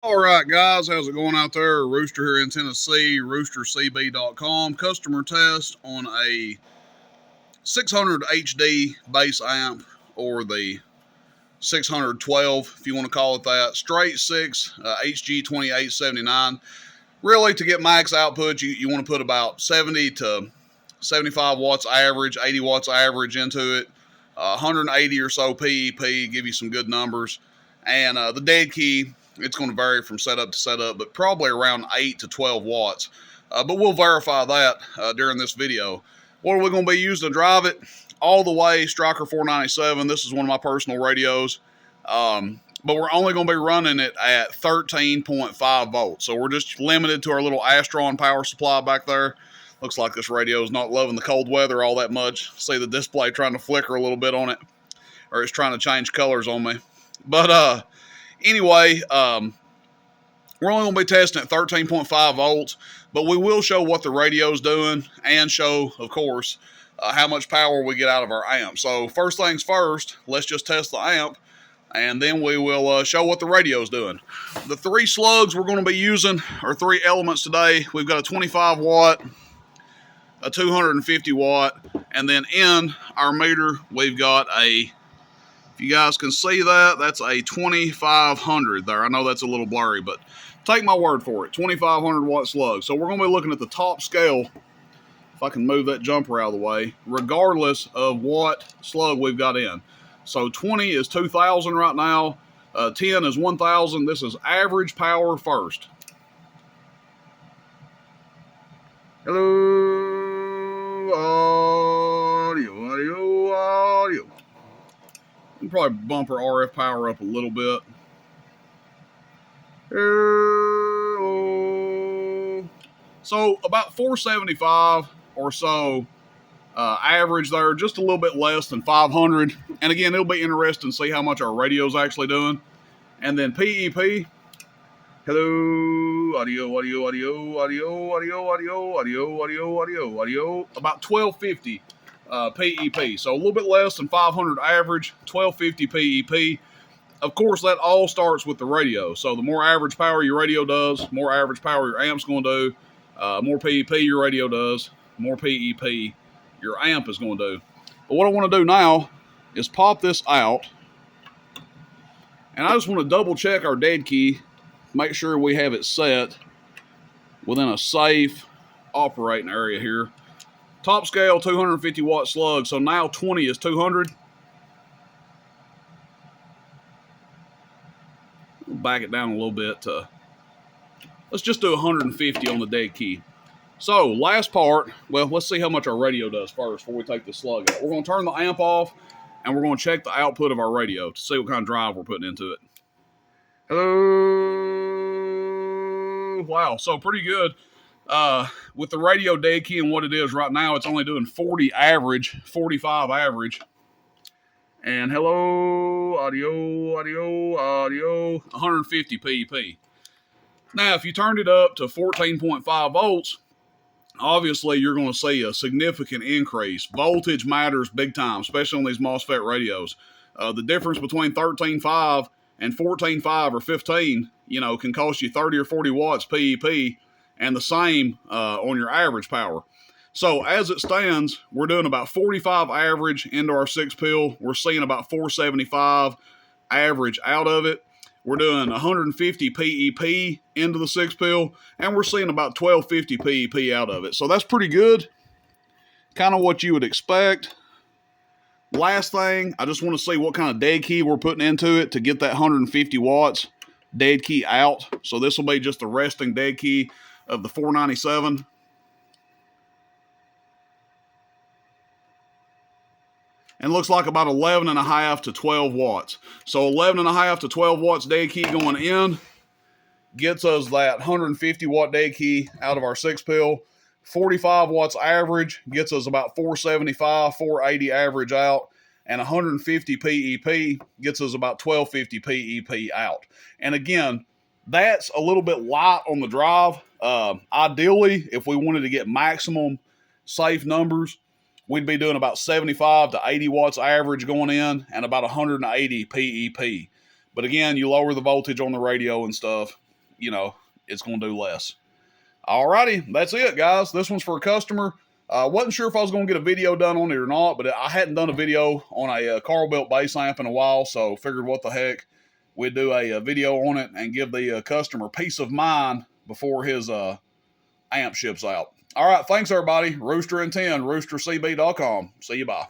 All right, guys, how's it going out there? Rooster here in Tennessee, roostercb.com. Customer test on a 600 HD bass amp, or the 612, if you want to call it that. Straight 6 HG2879. Really, to get max output, you want to put about 70 to 75 watts average, 80 watts average into it. 180 or so PEP, give you some good numbers. And the dead key, it's going to vary from setup to setup, but probably around 8 to 12 watts. But we'll verify that during this video. What are we going to be using to drive it? All the Way Stryker 497. This is one of my personal radios. But we're only going to be running it at 13.5 volts. So we're just limited to our little Astron power supply back there. Looks like this radio is not loving the cold weather all that much. See the display trying to flicker a little bit on it, or it's trying to change colors on me. But anyway, we're only going to be testing at 13.5 volts, but we will show what the radio's doing and show, of course, how much power we get out of our amp. So first things first, let's just test the amp, and then we will show what the radio's doing. The three slugs we're going to be using are three elements today. We've got a 25 watt, a 250 watt, and then in our meter, we've got a, if you guys can see that, that's a 2500 there. I know that's a little blurry, but take my word for it, 2500 watt slug. So we're going to be looking at the top scale, if I can move that jumper out of the way, regardless of what slug we've got in. So 20 is 2000 right now, 10 is 1000. This is average power first. Hello, audio. We can probably bump our RF power up a little bit. So about 475 or so average there, just a little bit less than 500. And again, it'll be interesting to see how much our radio's actually doing. And then PEP. Hello, audio. About 1250 PEP. So a little bit less than 500 average, 1250 PEP. Of course, that all starts with the radio. So the more average power your radio does, more average power your amp's going to do. More PEP your radio does, more PEP your amp is going to do. But what I want to do now is pop this out. And I just want to double check our dead key, make sure we have it set within a safe operating area here. Top scale, 250 watt slug. So now 20 is 200. We'll back it down a little bit. Let's just do 150 on the dead key. So last part, well, let's see how much our radio does first before we take the slug out. We're going to turn the amp off, and we're going to check the output of our radio to see what kind of drive we're putting into it. Hello. Wow, so pretty good. With the radio dead key and what it is right now, it's only doing 40 average, 45 average. And hello, audio, 150 PEP. Now, if you turned it up to 14.5 volts, obviously you're going to see a significant increase. Voltage matters big time, especially on these MOSFET radios. The difference between 13.5 and 14.5 or 15, can cost you 30 or 40 watts PEP, and the same on your average power. So as it stands, we're doing about 45 average into our 6-pill. We're seeing about 475 average out of it. We're doing 150 PEP into the 6-pill, and we're seeing about 1250 PEP out of it. So that's pretty good. Kind of what you would expect. Last thing, I just want to see what kind of dead key we're putting into it to get that 150 watts dead key out. So this will be just the resting dead key of the 497. And looks like about 11.5 to 12 watts. So 11.5 to 12 watts dead key going in gets us that 150 watt dead key out of our 6-pill. 45 watts average gets us about 475, 480 average out. And 150 PEP gets us about 1250 PEP out. And again, that's a little bit light on the drive. Ideally, if we wanted to get maximum safe numbers, we'd be doing about 75 to 80 watts average going in and about 180 PEP. But again, you lower the voltage on the radio and stuff, you know, it's going to do less. Alrighty, that's it, guys. This one's for a customer. Wasn't sure if I was going to get a video done on it or not, but I hadn't done a video on a Carl Belt bass amp in a while, so figured what the heck, we'd do a video on it and give the customer peace of mind before his amp ships out. All right, thanks, everybody. Rooster and 10, roostercb.com. See you, bye.